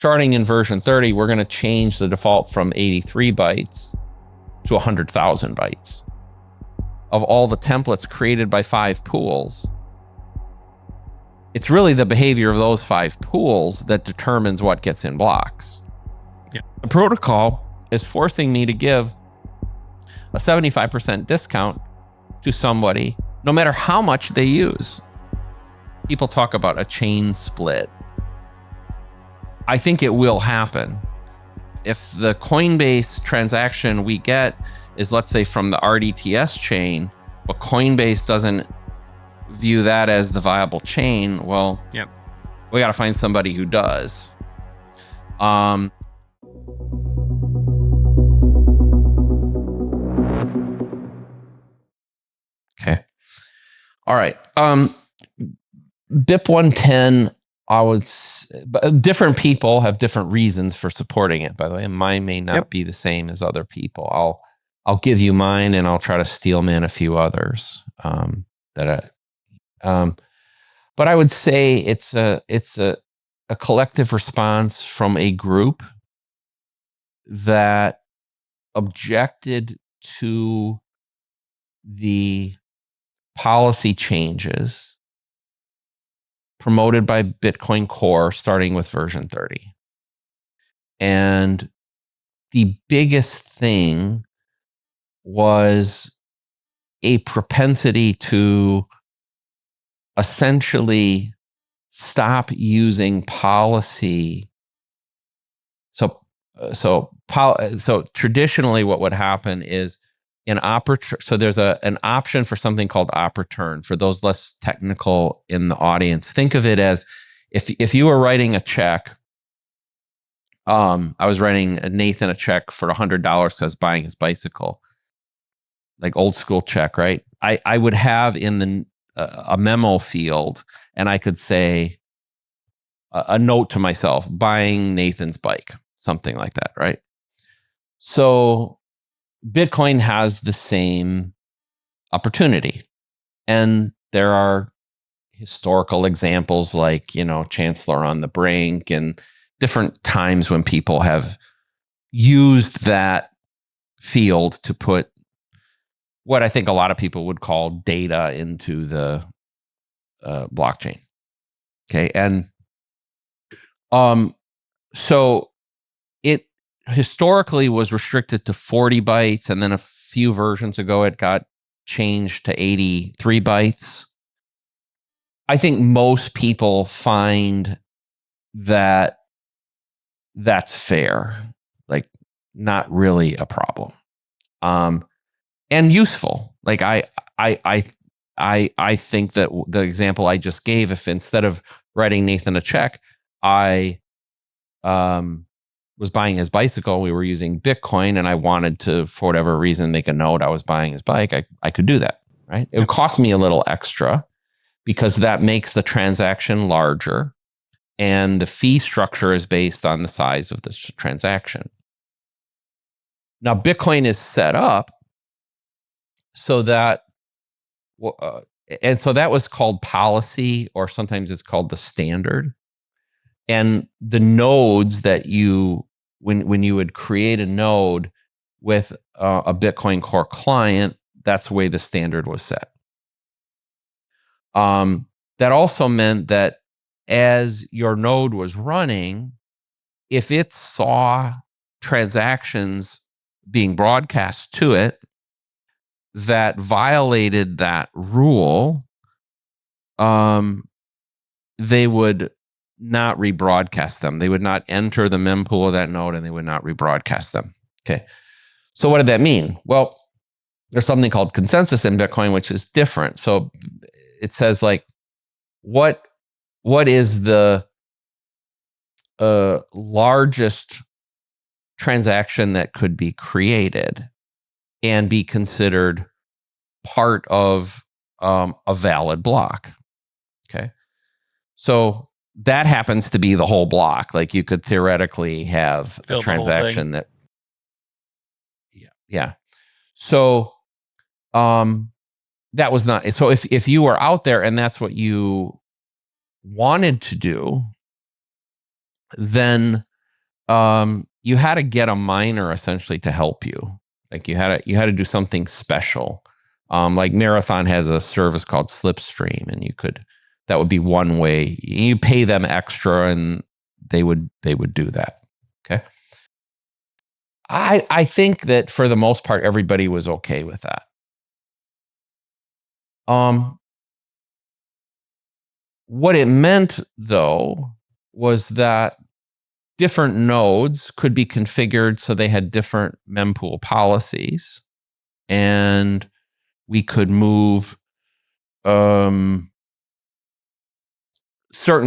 starting in version 30, we're going to change the default from 83 bytes to 100,000 bytes. Of all the templates created by 5 pools, it's really the behavior of those 5 pools that determines what gets in blocks. Yeah. The protocol is forcing me to give a 75% discount to somebody, no matter how much they use. People talk about a chain split. I think it will happen. If the Coinbase transaction we get is, let's say, from the RDTS chain, but Coinbase doesn't view that as the viable chain, well, yep, we got to find somebody who does. Okay. All right. BIP 110, different people have different reasons for supporting it, by the way. Mine may not be the same as other people. I'll give you mine, and I'll try to steelman a few others. But I would say it's a collective response from a group that objected to the policy changes promoted by Bitcoin Core starting with version 30. And the biggest thing was a propensity to essentially stop using policy. So traditionally what would happen is so there's an option for something called op return. For those less technical in the audience, think of it as if you were writing a check. I was writing Nathan a check for $100 because I was buying his bicycle, like old school check, right? I would have in a memo field, and I could say a note to myself, buying Nathan's bike, something like that, right? So Bitcoin has the same opportunity. And there are historical examples like, Chancellor on the Brink and different times when people have used that field to put what I think a lot of people would call data into the blockchain. Okay. And so it historically was restricted to 40 bytes. And then a few versions ago, it got changed to 83 bytes. I think most people find that that's fair, like not really a problem, and useful. Like I think that the example I just gave, if instead of writing Nathan a check, I was buying his bicycle, we were using Bitcoin, and I wanted to, for whatever reason, make a note I was buying his bike, I could do that, right? It would cost me a little extra because that makes the transaction larger, and the fee structure is based on the size of this transaction. Now, Bitcoin is set up so that, and so that was called policy, or sometimes it's called the standard. And the nodes that when you would create a node with a Bitcoin Core client, that's the way the standard was set. That also meant that as your node was running, if it saw transactions being broadcast to it that violated that rule, they would not rebroadcast them. They would not enter the mempool of that node, and they would not rebroadcast them. Okay. So what did that mean? Well, there's something called consensus in Bitcoin, which is different. So it says, like, what is the largest transaction that could be created and be considered part of a valid block? Okay. So that happens to be the whole block. Like, you could theoretically have a transaction that, yeah. So, that was not, so if you were out there and that's what you wanted to do, then you had to get a miner essentially to help you. Like you had to do something special. Like Marathon has a service called Slipstream, and that would be one way. You pay them extra, and they would do that. Okay. I think that for the most part, everybody was okay with that. What it meant, though, was that different nodes could be configured so they had different mempool policies, and we could move certain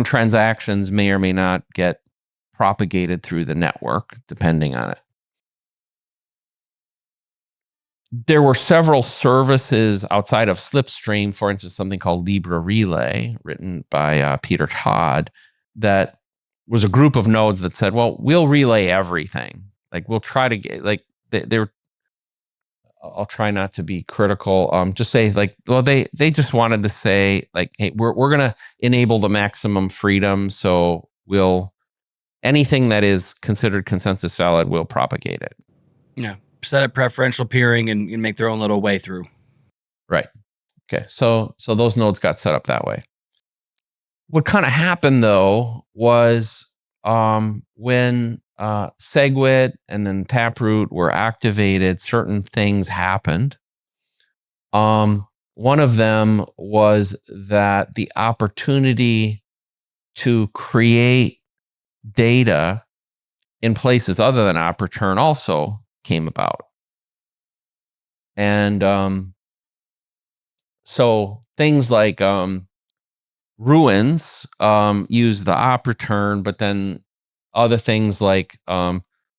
transactions may or may not get propagated through the network, depending on it. There were several services outside of Slipstream, for instance, something called Libra Relay, written by Peter Todd, that was a group of nodes that said, well, we'll relay everything. Like we'll try to get, like, they're, I'll try not to be critical. Just say like, well, they just wanted to say like, hey, we're going to enable the maximum freedom. So anything that is considered consensus valid, we'll propagate it. Yeah. Set up preferential peering and make their own little way through. Right. Okay. So those nodes got set up that way. What kind of happened though was when SegWit and then Taproot were activated, certain things happened. One of them was that the opportunity to create data in places other than OpReturn also came about. And so things like ruins use the OpReturn, but then other things like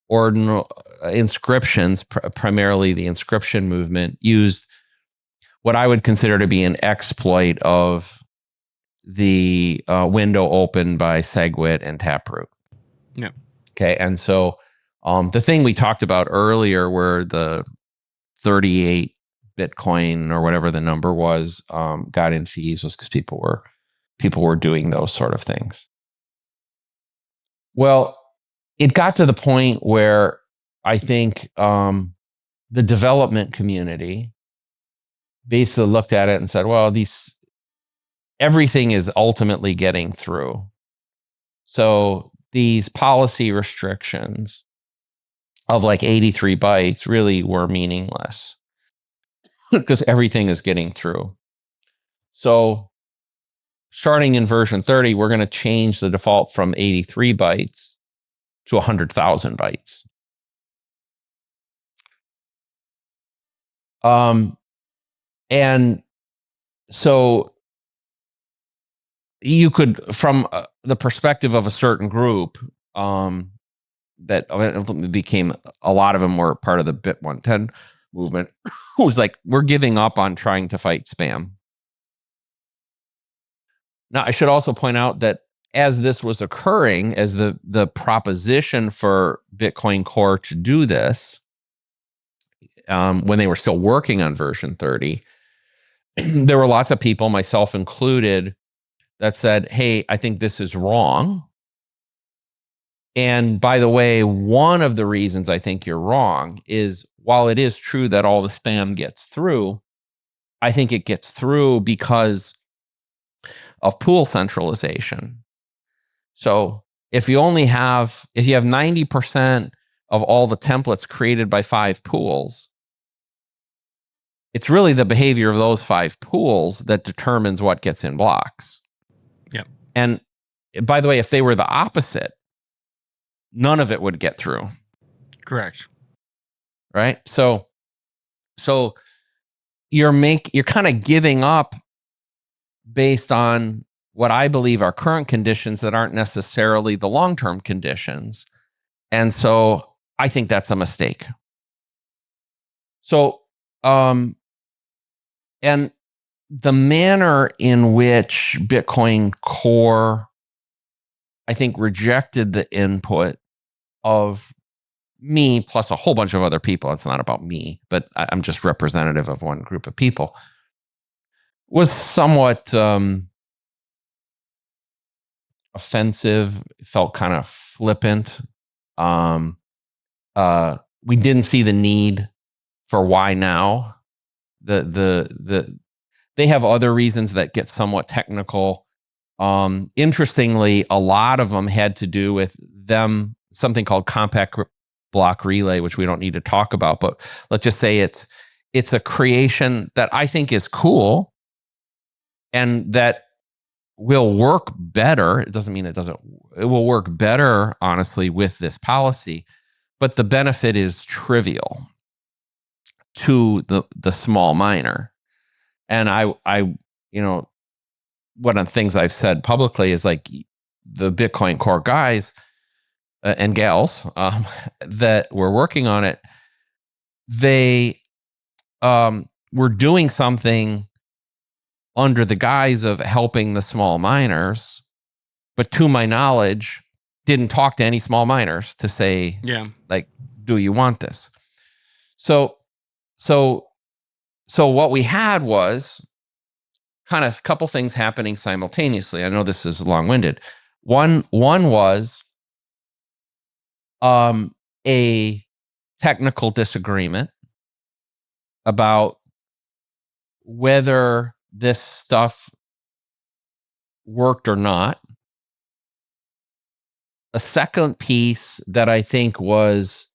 ordinal inscriptions, primarily the inscription movement, used what I would consider to be an exploit of the window opened by SegWit and Taproot. Yeah. Okay, and so the thing we talked about earlier, where the 38 Bitcoin or whatever the number was got in fees, was because people were doing those sort of things. Well, it got to the point where I think the development community basically looked at it and said, well, everything is ultimately getting through. So these policy restrictions of like 83 bytes really were meaningless because everything is getting through. So starting in version 30, we're going to change the default from 83 bytes to 100,000 bytes. And so you could, from the perspective of a certain group, that became, a lot of them were part of the Bit 110 movement, who was like, we're giving up on trying to fight spam. Now, I should also point out that as this was occurring, as the proposition for Bitcoin Core to do this, when they were still working on version 30, there were lots of people, myself included, that said, hey, I think this is wrong. And by the way, one of the reasons I think you're wrong is, while it is true that all the spam gets through, I think it gets through because of pool centralization. So if you have 90% of all the templates created by 5 pools, it's really the behavior of those 5 pools that determines what gets in blocks. Yeah. And by the way, if they were the opposite, none of it would get through. Correct. Right? So you're kind of giving up based on what I believe are current conditions that aren't necessarily the long-term conditions. And so I think that's a mistake. So, and the manner in which Bitcoin Core, I think, rejected the input of me plus a whole bunch of other people, it's not about me, but I'm just representative of one group of people, was somewhat offensive, felt kind of flippant. Um, we didn't see the need for why now. They have other reasons that get somewhat technical. Interestingly, a lot of them had to do with them, something called compact block relay, which we don't need to talk about, but let's just say it's a creation that I think is cool and that will work better. It doesn't mean it doesn't, it will work better, honestly, with this policy, but the benefit is trivial to the small miner. And I, one of the things I've said publicly is like the Bitcoin core guys and gals that were working on it, they were doing something under the guise of helping the small miners, but to my knowledge, didn't talk to any small miners to say, like, do you want this? So what we had was kind of a couple things happening simultaneously. I know this is long-winded. One was a technical disagreement about whether this stuff worked or not. A second piece that I think was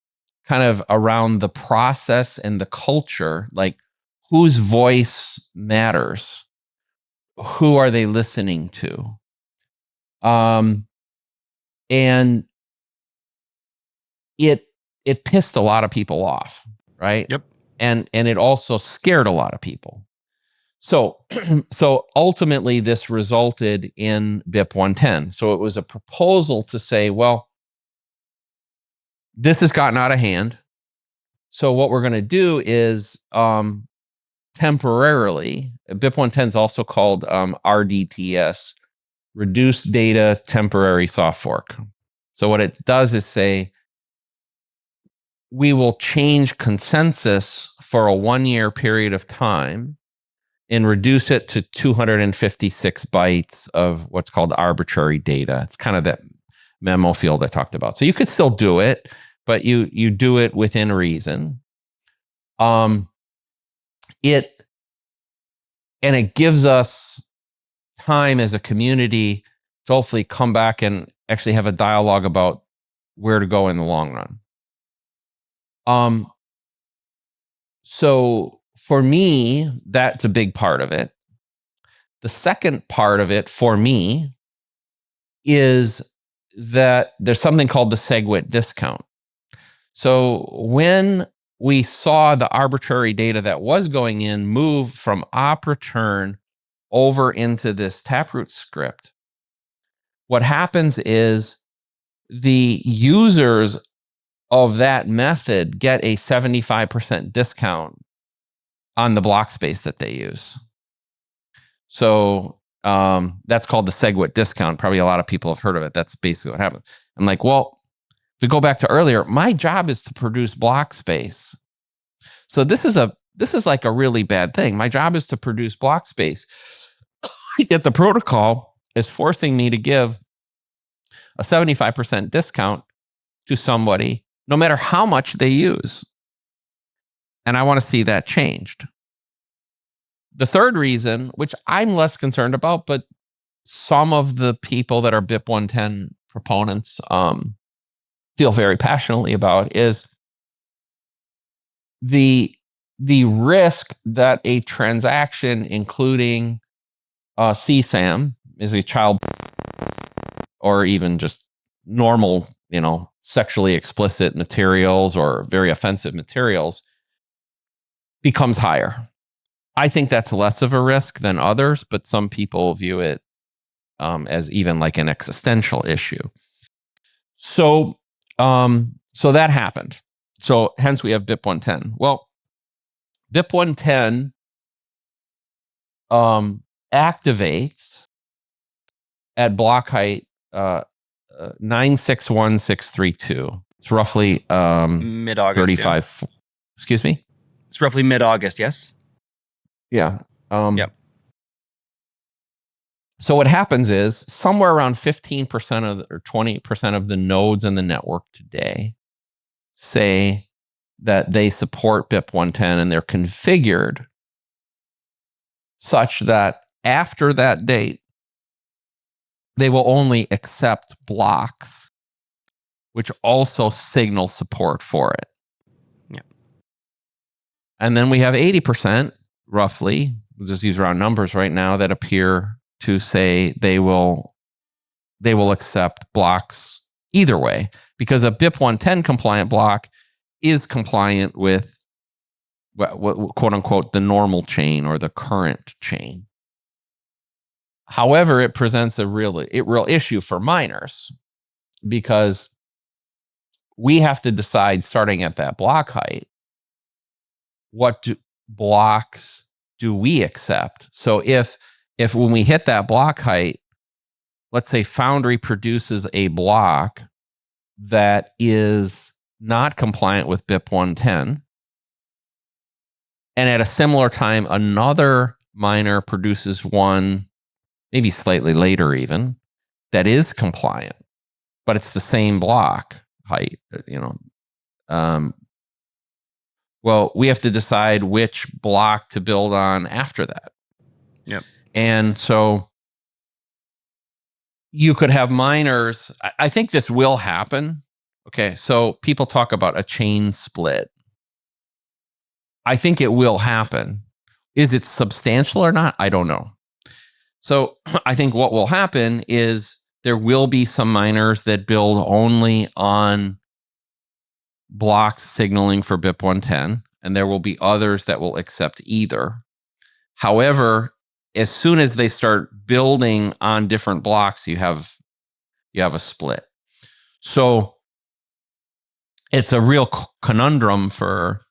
kind of around the process and the culture, like whose voice matters, who are they listening to, and it pissed a lot of people off, right? Yep. And it also scared a lot of people. So ultimately this resulted in BIP 110. So it was a proposal to say, well, this has gotten out of hand. So what we're going to do is temporarily, BIP 110 is also called RDTS, Reduced Data Temporary Soft Fork. So what it does is say, we will change consensus for a 1-year period of time and reduce it to 256 bytes of what's called arbitrary data. It's kind of that memo field I talked about. So you could still do it, but you do it within reason. It gives us time as a community to hopefully come back and actually have a dialogue about where to go in the long run. So for me, that's a big part of it. The second part of it for me is that there's something called the SegWit discount. So when we saw the arbitrary data that was going in move from op return over into this Taproot script, what happens is the users of that method get a 75% discount on the block space that they use. So that's called the SegWit discount. Probably a lot of people have heard of it. That's basically what happens. I'm like, well, if we go back to earlier, my job is to produce block space. So this is like a really bad thing. My job is to produce block space. Yet the protocol is forcing me to give a 75% discount to somebody, no matter how much they use. And I want to see that changed. The third reason, which I'm less concerned about, but some of the people that are BIP 110 proponents feel very passionately about, is the risk that a transaction, including CSAM, is a child or even just normal, sexually explicit materials or very offensive materials, becomes higher. I think that's less of a risk than others, but some people view it as even like an existential issue. So that happened. So hence we have BIP 110. Well, BIP 110 activates at block height 961632. It's roughly mid-August. 35. Yeah. Excuse me? It's roughly mid-August, yes? Yeah. Yep. So what happens is somewhere around 15% or 20% of the nodes in the network today say that they support BIP 110 and they're configured such that after that date, they will only accept blocks which also signal support for it. Yep. And then we have 80%, roughly, we'll just use round numbers right now, that appear to say they will accept blocks either way, because a BIP 110 compliant block is compliant with what quote unquote the normal chain or the current chain. However, it presents a real issue for miners, because we have to decide, starting at that block height, what blocks do we accept? So if when we hit that block height, let's say Foundry produces a block that is not compliant with BIP 110, and at a similar time, another miner produces one, maybe slightly later even, that is compliant, but it's the same block height, well, we have to decide which block to build on after that. Yep. And so you could have miners. I think this will happen. Okay, so people talk about a chain split. I think it will happen. Is it substantial or not? I don't know. So I think what will happen is there will be some miners that build only on blocks signaling for BIP 110, and there will be others that will accept either. However, as soon as they start building on different blocks, you have a split. So it's a real conundrum for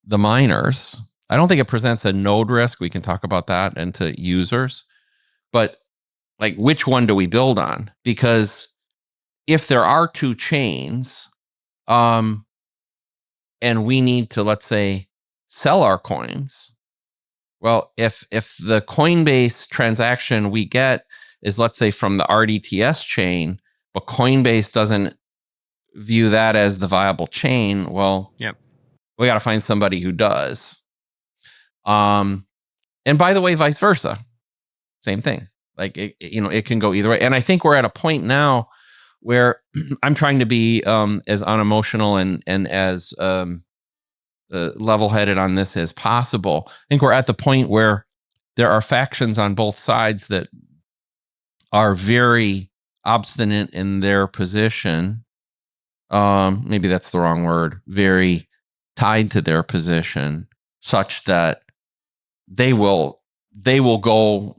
the miners. I don't think it presents a node risk. We can talk about that, and to users. But like, which one do we build on? Because if there are two chains, and we need to, let's say, sell our coins, well, if the Coinbase transaction we get is, let's say, from the RDTS chain, but Coinbase doesn't view that as the viable chain, well, yep, we got to find somebody who does. And by the way, vice versa, same thing. Like, it can go either way. And I think we're at a point now where I'm trying to be as unemotional and as level-headed on this as possible. I think we're at the point where there are factions on both sides that are very obstinate in their position. Maybe that's the wrong word. Very tied to their position, such that they will go.